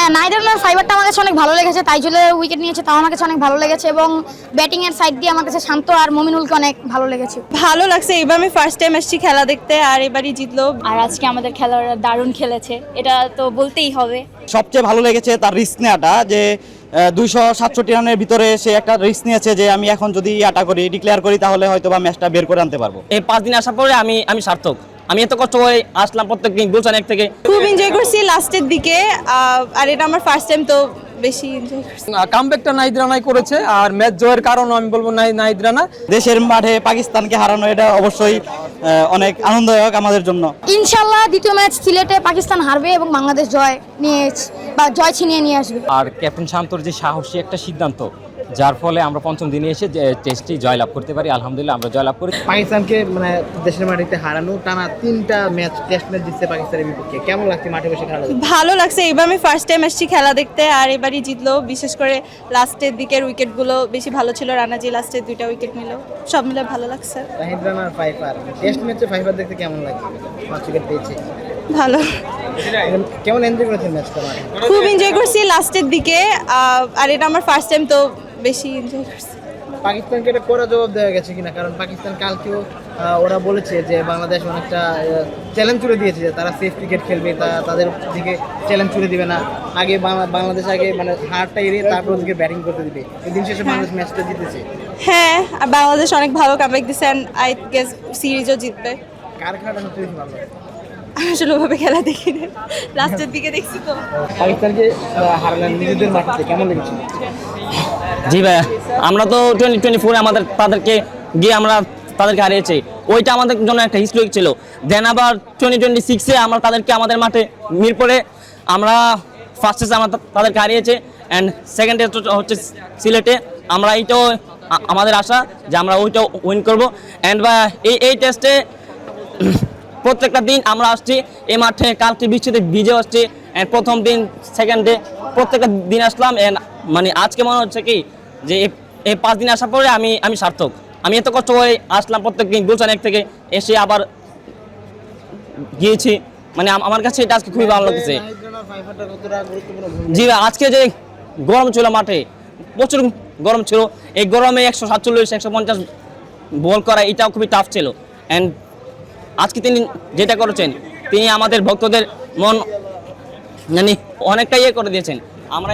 হ্যাঁ, নাইদারল্যান্ড ফাইবারটা আমার কাছে অনেক ভালো লেগেছে, তাই জন্য উইকেট নিয়েছে, তাও আমার কাছে অনেক ভালো লেগেছে। এবং ব্যাটিং এর সাইড দিয়ে আমার কাছে শান্ত আর মমিনুলকে অনেক ভালো লেগেছে। ভালো লাগছে, এবার আমি ফার্স্ট টাইম আসছি খেলা দেখতে, আর এবারই জিতলো। আর আজকে আমাদের খেলোয়াড়রা দারুণ খেলেছে, এটা তো বলতেই হবে। সবচেয়ে ভালো লেগেছে তার রিস্ক নেওয়াটা, যে 267 রানের ভিতরে সে একটা রিস্ক নিয়েছে যে আমি এখন যদি ডিক্লেয়ার করি তাহলে হয়তো বা ম্যাচটা বের করে আনতে পারবো। এই 5 দিন আসার পরে আমি সার্থক। আমি এত কষ্ট করে আসলাম প্রত্যেকদিন গুলশান এক থেকে। খুব এনজয় করছি লাস্টের দিকে, আর এটা আমার ফার্স্ট টাইম, তো বেশি এনজয় করছি। কামব্যাকটা নাহিদ রানাই করেছে, আর ম্যাচ জয়ের কারণ আমি বলবো নাহিদ রানা। দেশের মাঠে পাকিস্তানকে হারানো এটা অবশ্যই অনেক আনন্দদায়ক আমাদের জন্য। ইনশাল্লাহ দ্বিতীয় ম্যাচ সিলেটে পাকিস্তান হারবে এবং বাংলাদেশ জয় ছিনিয়ে নিয়ে আসবে। আর ক্যাপ্টেন শান্তর যে সাহসী একটা সিদ্ধান্ত, যার ফলে আমরা পঞ্চম দিনে এসে টেস্টটি জয়লাভ করতে পারি। আলহামদুলিল্লাহ আমরা জয়লাভ করি। পাকিস্তানকে মানে দেশের মাটিতে হারানো, টানা 3টা ম্যাচ টেস্ট ম্যাচ জিতছে পাকিস্তানের বিপক্ষে, কেমন লাগছে মাঠে বসে খেলা দেখতে? ভালো লাগছে, এবার আমি ফার্স্ট টাইম আসছি খেলা দেখতে, আর এবারই জিতলো। বিশেষ করে লাস্টের দিকের উইকেটগুলো বেশি ভালো ছিল, রানাজি লাস্টের 2টা উইকেট নিল, সব মিলে ভালো লাগছে। নাহিদ রানার ফাইবার টেস্ট ম্যাচে ফাইবার দেখতে কেমন লাগছে? 5 উইকেট পেয়েছে, ভালো। কেমন এনজয় করেছেন ম্যাচটা? খুব এনজয় করছি লাস্টের দিকে, আর এটা আমার ফার্স্ট টাইম, তো বেশি এনজয় করছি। পাকিস্তানকে এটা কড়া জবাব দেওয়া গেছে কিনা, কারণ পাকিস্তান কালকেও ওরা বলেছে যে বাংলাদেশ অনেকটা চ্যালেঞ্জ ছুড়ে দিয়েছে যে তারা সেফ ক্রিকেট খেলবে, তাদের দিকে চ্যালেঞ্জ ছুড়ে দিবে না। আগে বাংলাদেশ আগে মানে হারটা এড়িয়ে তারপর ওদিকে ব্যাটিং করতে দিবে। এই দিন শেষে বাংলাদেশ ম্যাচটা জিতেছে। হ্যাঁ, আর বাংলাদেশ অনেক ভালো কামব্যাক দিচ্ছে, এন্ড আই গেস সিরিজও জিতবে। কার খেলাটা সবচেয়ে বেশি ভালো লাগে? আসলে ওভাবে খেলা দেখি না, লাস্টের দিকে দেখছি তো। পাকিস্তানকে হারালেন নিজেদের মাটিতে, কেমন লেগেছে? জি ভাইয়া, আমরা তো 2024 তাদেরকে গিয়ে আমরা তাদেরকে হারিয়েছি, ওইটা আমাদের জন্য একটা হিস্ট্রি ছিল। দেন আবার 2026-এ আমরা তাদেরকে আমাদের মাঠে মিরপুরে আমরা ফার্স্ট টেস্টে আমরা তাদেরকে হারিয়েছি, অ্যান্ড সেকেন্ড টেস্ট হচ্ছে সিলেটে। আমরা এইটাও আমাদের আশা যে আমরা ওইটাও উইন করবো। অ্যান্ড বা এই টেস্টে প্রত্যেকটা দিন আমরা আসছি এই মাঠে, কালকে বৃষ্টিতে ভিজে আসছি, অ্যান্ড প্রথম দিন সেকেন্ড ডে প্রত্যেকটা দিন আসলাম। অ্যান্ড মানে আজকে মনে হচ্ছে কি যে এই 5 দিন আসার পরে আমি সার্থক। আমি এত কষ্ট করে আসলাম প্রত্যেকদিন গুলশান এক থেকে, এসে আবার গিয়েছি, মানে আমার কাছে এটা আজকে খুবই ভালো লাগছে। জি ভাই, আজকে যে গরম ছিল মাঠে, প্রচুর গরম ছিল, এই গরমে 147-150 বল করা এটাও খুবই টাফ ছিল। অ্যান্ড আজকে তিনি যেটা করেছেন, তিনি আমাদের ভক্তদের মন মানে অনেকটা করে দিয়েছেন। আমরা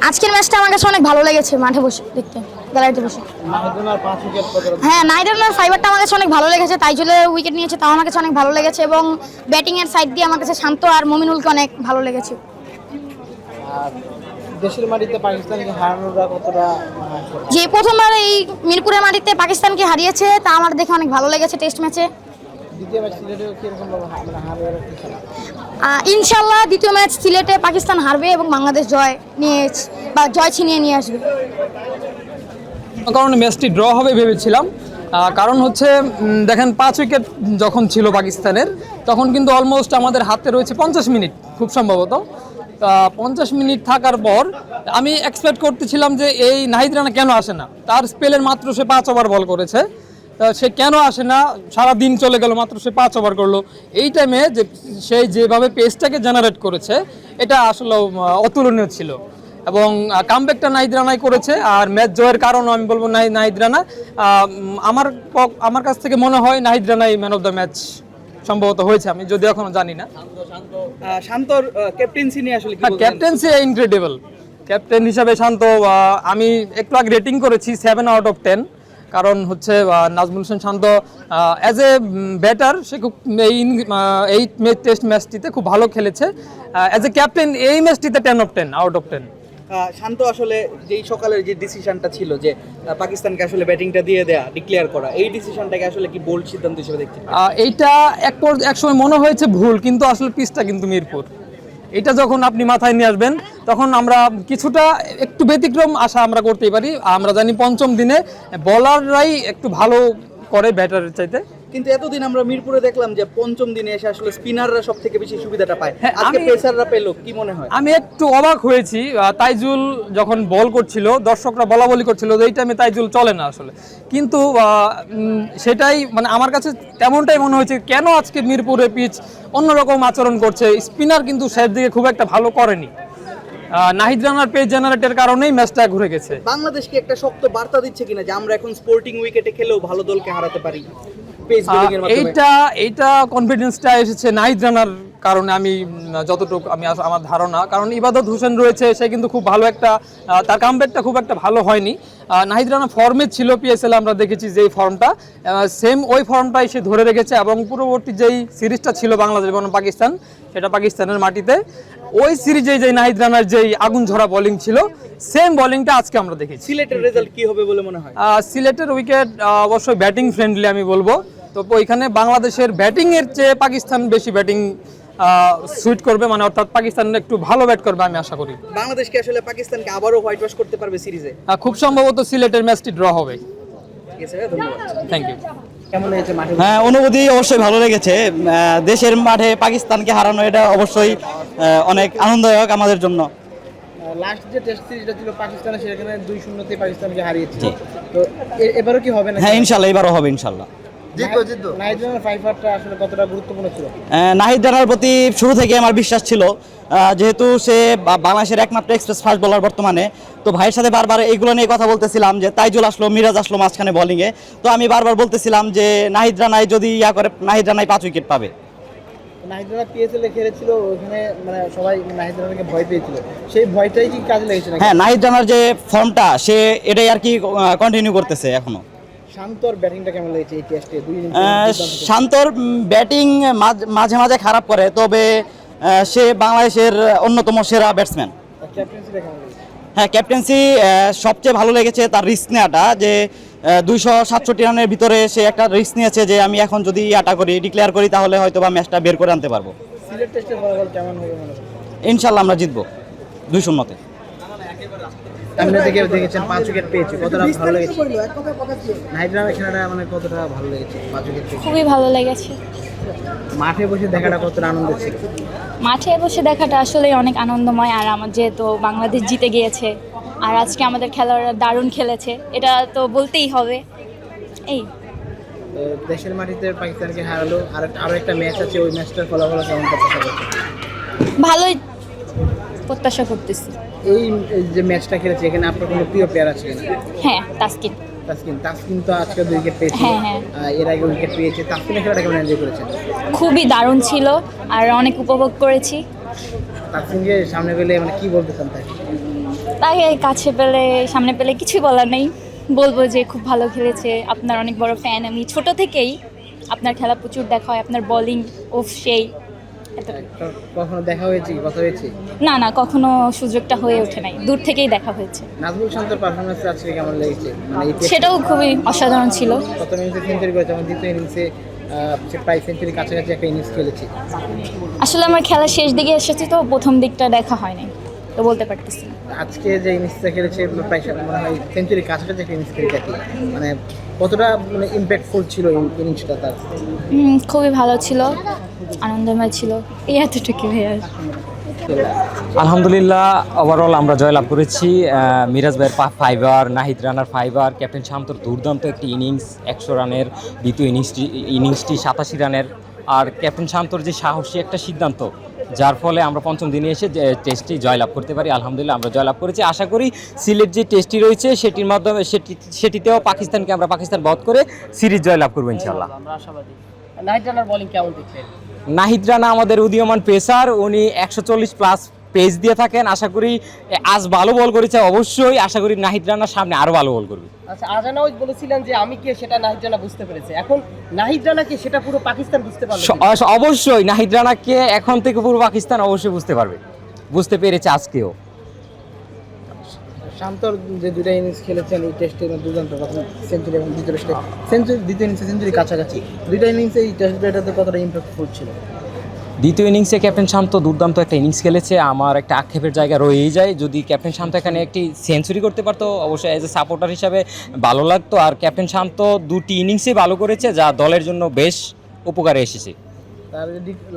আজকের ম্যাচটা আমার কাছে অনেক ভালো লেগেছে মাঠে বসে দেখতে, গ্যালারিতে বসে। হ্যাঁ, নাইদারল্যান্ড ফাইবারটা আমার কাছে অনেক ভালো লেগেছে, তাই জন্য উইকেট নিয়েছে, তাও আমার কাছে অনেক ভালো লেগেছে। এবং ব্যাটিং এর সাইড দিয়ে আমার কাছে শান্ত আর মমিনুলকে অনেক ভালো লেগেছে। দেশের মাটিতে পাকিস্তানকে হারানোটা কতটা? যে প্রথমবার এই মিরপুরের মাটিতে পাকিস্তানকে হারিয়েছে, তা আমার দেখে অনেক ভালো লেগেছে টেস্ট ম্যাচে। দ্বিতীয় ম্যাচ সিলেটেও কিরকম মানে হারবে? ইনশাল্লাহ দ্বিতীয় ম্যাচ সিলেটে পাকিস্তান হারবে এবং বাংলাদেশ জয় ছিনিয়ে নিয়ে আসবে। কারণ ম্যাচটি ড্র হবে ভেবেছিলাম, কারণ হচ্ছে দেখেন 5 উইকেট যখন ছিল পাকিস্তানের, তখন কিন্তু অলমোস্ট আমাদের হাতে রয়েছে 50 মিনিট খুব সম্ভবত। 50 মিনিট থাকার পর আমি এক্সপেক্ট করতেছিলাম যে এই নাহিদ রানা কেন আসে না, তার স্পেলের মাত্র সে 5 ওভার বল করেছে, সে কেন আসে না, সারা দিন চলে গেল, মাত্র সে 5 ওভার করলো। এই টাইমে যে সে যেভাবে পেসটাকে জেনারেট করেছে, এটা আসলে অতুলনীয় ছিল। এবং কামব্যাকটা নাহিদ রানাই করেছে, আর ম্যাচ জয়ের কারণও আমি বলবো নাহিদ রানা। আমার কাছ থেকে মনে হয় নাহিদ রানাই ম্যান অফ দ্য ম্যাচ সম্ভবত হয়েছে, আমি যদিও এখনো জানি না। শান্তর ক্যাপ্টেন্সি নিয়ে আসলে ক্যাপ্টেন্সি ইনক্রেডিবল, ক্যাপ্টেন হিসাবে শান্ত। আমি একটু আগে রেটিং করেছি 7 আউট অফ 10, কারণ হচ্ছে নাজমুল হোসেন শান্ত অ্যাজ এ ব্যাটার সে খুব এই টেস্ট ম্যাচটিতে খুব ভালো খেলেছে। অ্যাজ এ ক্যাপ্টেন এই ম্যাচটিতে 10 অফ 10 আউট অফ 10। শান্ত আসলে যেই সকালের যে ডিসিশনটা ছিল যে পাকিস্তানকে আসলে ব্যাটিংটা দিয়ে দেয়া, ডিক্লেয়ার করা, এই ডিসিশনটাকে আসলে কি বোল্ড সিদ্ধান্ত হিসেবে দেখতে? এইটা এক সময় মনে হয়েছে ভুল, কিন্তু আসলে পিচটা কিন্তু মিরপুর, এটা যখন আপনি মাথায় নিয়ে আসবেন তখন আমরা কিছুটা একটু ব্যতিক্রম আশা আমরা করতেই পারি। আমরা জানি 5ম দিনে বলাররাই একটু ভালো করে ব্যাটারের চাইতে, কিন্তু এতদিন আমরা মিরপুরে দেখলাম যে 5ম দিনে এসে আসলে স্পিনাররা সব থেকে বেশি সুবিধাটা পায়, আজকে পেসাররা পেলো, কি মনে হয়? আমি একটু অবাক হয়েছি, তাইজুল যখন বল করছিল দর্শকরা বলাবলি করছিল যে এই টাইমে তাইজুল চলে না আসলে, কিন্তু সেটাই মানে আমার কাছে তেমনটাই মনে হয়েছে, কেন আজকে মিরপুরে পিচ অন্যরকম আচরণ করছে। স্পিনার কিন্তু শেষ দিকে খুব একটা ভালো করেনি, নাহিদ রানার পেজ জেনারেটের কারণেই ম্যাচটা ঘুরে গেছে। বাংলাদেশকে একটা শক্ত বার্তা দিচ্ছে কিনা যে আমরা এখন স্পোর্টিং উইকেটে খেলেও ভালো দলকে হারাতে পারি পেস বোলিং এর মাধ্যমে? এইটা কনফিডেন্সটা এসেছে নাহিদ রানার কারণে, আমি যতটুকু আমার ধারণা, কারণ ইবাদত হোসেন রয়েছে, সে কিন্তু খুব ভালো একটা তার কামব্যাকটা খুব একটা ভালো হয়নি। নাহিদ রানা ফর্মে ছিল পিএসএল, আমরা দেখেছি যেই ফর্মটা সেম ওই ফর্মটাই সে ধরে রেখেছে, এবং পূর্ববর্তী যেই সিরিজটা ছিল বাংলাদেশ এবং পাকিস্তান, সেটা পাকিস্তানের মাটিতে, ওই সিরিজে যে নাহিদ রানার যেই আগুন ঝরা বোলিং ছিল সেম বোলিংটা আজকে আমরা দেখেছি। সিলেটের রেজাল্ট কি হবে বলে মনে হয়? সিলেটের উইকেট অবশ্যই ব্যাটিং ফ্রেন্ডলি আমি বলবো, তো ওইখানে বাংলাদেশের ব্যাটিং এর চেয়ে পাকিস্তান বেশি ব্যাটিং সুইট করবে, মানে অর্থাৎ পাকিস্তান একটু ভালো ব্যাট করবে আমি আশা করি। বাংলাদেশ কি আসলে পাকিস্তানকে আবারও হোয়াইট ওয়াশ করতে পারবে সিরিজে? খুব সম্ভবত সিলেটের ম্যাচটি ড্র হবে। ঠিক আছে, ধন্যবাদ। Thank you. কেমন লেগেছে মাঠে? হ্যাঁ, অনুভূতি অবশ্যই ভালো লেগেছে। দেশের মাঠে পাকিস্তানকে হারানো এটা অবশ্যই অনেক আনন্দদায়ক আমাদের জন্য। লাস্ট যে টেস্ট সিরিজটা ছিল পাকিস্তানের, সেখানে 2-0 তে পাকিস্তানকে হারিয়েছে। তো এবারও কি হবে না? হ্যাঁ, ইনশাল্লাহ এবারও হবে ইনশাল্লাহ। নাহিদ রানার ফাইভারটা আসলে কতটা গুরুত্বপূর্ণ ছিল? নাহিদ রানার প্রতি শুরু থেকে আমার বিশ্বাস ছিল, যেহেতু সে বাংলাদেশের একমাত্র এক্সপ্রেস ফাস্ট বোলার বর্তমানে। তো ভাইয়ের সাথে বারবার এইগুলো নিয়ে কথা বলতেছিলাম যে তাইজুল আসলো, মিরাজ আসলো মাঝখানে বোলিংয়ে, তো আমি বারবার বলতেছিলাম যে নাহিদ রানাই যদি করে, নাহিদ রানাই 5 উইকেট পাবে। নাহিদ রানা পিএসএল এ খেলেছিল, ওখানে মানে সবাই নাহিদ রানাকে ভয় পেয়েছিল, সেই ভয়টাই কি কাজে লেগেছে নাকি? হ্যাঁ, নাহিদ রানার যে ফর্মটা সে এটাই আর কি কন্টিনিউ করতেছে এখনো। শান্তর ব্যাটিংটা কেমন লেগেছে এই টেস্টে? শান্তর ব্যাটিং মাঝে মাঝে খারাপ করে, তবে সে বাংলাদেশের অন্যতম সেরা ব্যাটসম্যান। ক্যাপ্টেন্সিটা কেমন লেগেছে? হ্যাঁ, ক্যাপ্টেন্সি সবচেয়ে ভালো লেগেছে তার রিস্ক নেওয়াটা, যে 267 রানের ভিতরে সে একটা রিস্ক নিয়েছে যে আমি এখন যদি ডিক্লেয়ার করি তাহলে হয়তো বা ম্যাচটা বের করে আনতে পারবো। সিলেট টেস্টের ফলাফল কেমন হবে মনে হয়? ইনশাল্লাহ আমরা জিতবো 2-0-তে। সামনে থেকে দেখেছেন 5 উইকেট পেয়েছে, কতটা ভালো লেগেছে? নাহিদ রানার খেলাটা মানে কতটা ভালো লেগেছে? 5 উইকেট পেয়েছে, খুবই ভালো লেগেছে। মাঠে বসে দেখাটা কতটা আনন্দ ছিল? মাঠে বসে দেখাটা আসলে অনেক আনন্দময়, আর আমার যেহেতু বাংলাদেশ জিতে গিয়েছে আর আজকে আমাদের খেলোয়াড়রা দারুণ খেলেছে, এটা তো বলতেই হবে। এই তো দেশের মাটিতে পাকিস্তানকে হারালো, আরো একটা ম্যাচ আছে, ওই ম্যাচটার ফলাফল কেমন প্রত্যাশা করছে? ভালোই প্রত্যাশা করতেছি। এই যে ম্যাচটা খেলেছে, এখানে আপনার কোনো প্রিয় প্লেয়ার আছে কিনা? হ্যাঁ, তাসকিন। তাসকিন তো আজকে 2 উইকেট পেয়েছে, হ্যাঁ, হ্যাঁ। এর আগে উইকেট পেয়েছে। তাসকিনের খেলাটা কেমন এনজয় করেছেন? খুবই দারুণ ছিল আর অনেক উপভোগ করেছি। তাসকিনকে সামনে পেলে মানে কি বলতে চান তাকে? তাকে কাছে পেলে, সামনে পেলে কিছুই বলার নেই, বলবো যে খুব ভালো খেলেছে, আপনার অনেক বড় ফ্যান আমি, ছোট থেকেই আপনার খেলা প্রচুর দেখা হয়, আপনার বোলিং সেই কখনো দেখা হয়েছে, কথা হয়েছে? না, কখনো সুযোগটা হয়ে ওঠে নাই, দূর থেকেই দেখা হয়েছে। নাজমুল শান্তর পারফরমেন্স আজকে কেমন লেগেছে? মানে এই টেস্টে সেটাও খুবই অসাধারণ ছিল। প্রথম ইনিংসে সেঞ্চুরি করেছে, এবং দ্বিতীয় ইনিংসে সে প্রায় সেঞ্চুরি কাছাকাছি একটা ইনিংস খেলেছে। আসলে আমার খেলা শেষ দিকে এসেছি, তো প্রথম দিকটা দেখা হয়নি, তো বলতে পারতেছি না। আজকে যে ইনিংসটা খেলেছে প্রায় মনে হয় সেঞ্চুরি কাছাকাছি একটা ইনিংস খেলেছে, মানে কতটা মানে ইম্প্যাক্টফুল ছিল ইনিংসটা তার? খুবই ভালো ছিল, আনন্দময় ছিল, এই এতটুকু ভাইয়া। আলহামদুলিল্লাহ, ওভারঅল আমরা জয়লাভ করেছি। মিরাজ ভাইয়ের 5 নাহিদ রানার 5, ক্যাপ্টেন শান্তর দুর্দান্ত একটি ইনিংস 100 রানের, দ্বিতীয় ইনিংসটি 87 রানের। আর ক্যাপ্টেন শান্তর যে সাহসী একটা সিদ্ধান্ত, যার ফলে আমরা পঞ্চম দিনে এসে টেস্টটি জয়লাভ করতে পারি। আলহামদুলিল্লাহ আমরা জয়লাভ করেছি। আশা করি সিলেট যে টেস্টটি রয়েছে সেটির মাধ্যমে সেটিতেও পাকিস্তান বধ করে সিরিজ জয়লাভ করবো ইনশাআল্লাহ। নাহিদ রানার বোলিং কেমন দেখছেন? নাহিদ রানা আমাদের উদীয়মান পেসার, উনি 140+ পেস দিয়ে থাকেন। আশা করি আজ ভালো বল করেছে, অবশ্যই আশা করি নাহিদ রানার সামনে আরো ভালো বল করবে। আচ্ছা, আজানাও বলেছিলেন যে আমি কে, সেটা নাহিদ রানা বুঝতে পেরেছে, এখন নাহিদ রানাকে সেটা পুরো পাকিস্তান বুঝতে পারবে। অবশ্যই নাহিদ রানাকে এখন থেকে পুরো পাকিস্তান অবশ্যই বুঝতে পেরেছে আজকেও। শান্তর যে 2টা ইনিংস খেলেছেন এই টেস্টে, দুর্দান্ত, প্রথম সেঞ্চুরি এবং দ্বিতীয় ইনিংসে সেঞ্চুরি কাছাকাছি, 2টা ইনিংসে এই টেস্ট ব্যাটাতে কতটা ইম্প্যাক্টফুল ছিল? দ্বিতীয় ইনিংসে ক্যাপ্টেন শান্ত দুর্দান্ত একটা ইনিংস খেলেছে। আমার একটা আক্ষেপের জায়গা রয়েই যায়, যদি ক্যাপ্টেন শান্ত এখানে একটি সেঞ্চুরি করতে পারতো অবশ্যই অ্যাজ এ সাপোর্টার হিসাবে ভালো লাগতো। আর ক্যাপ্টেন শান্ত 2টি ইনিংসই ভালো করেছে, যা দলের জন্য বেশ উপকারে এসেছে। তার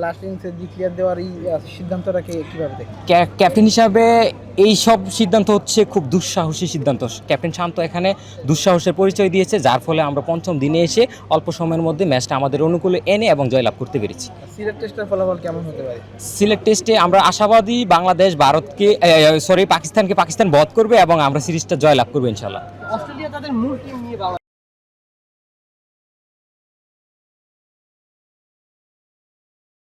লাস্ট ইনিংসে ডিক্লেয়ার দেওয়ার এই সিদ্ধান্তটাকে কিভাবে দেখেন? ক্যাপ্টেন হিসাবে এই সব সিদ্ধান্ত হচ্ছে খুব দুঃসাহসী সিদ্ধান্ত। ক্যাপ্টেন শান্ত এখানে দুঃসাহসের পরিচয় দিয়েছে, যার ফলে আমরা পঞ্চম দিনে এসে অল্প সময়ের মধ্যে ম্যাচটা আমাদের অনুকূলে এনে এবং জয়লাভ করতে পেরেছি। সিলেট টেস্টের ফলাফল কেমন হতে পারে? সিলেট টেস্টে আমরা আশাবাদী বাংলাদেশ পাকিস্তানকে বধ করবে এবং আমরা সিরিজটা জয়লাভ করবো ইনশাল্লাহ। অস্ট্রেলিয়া তাদের মূল টিম নিয়ে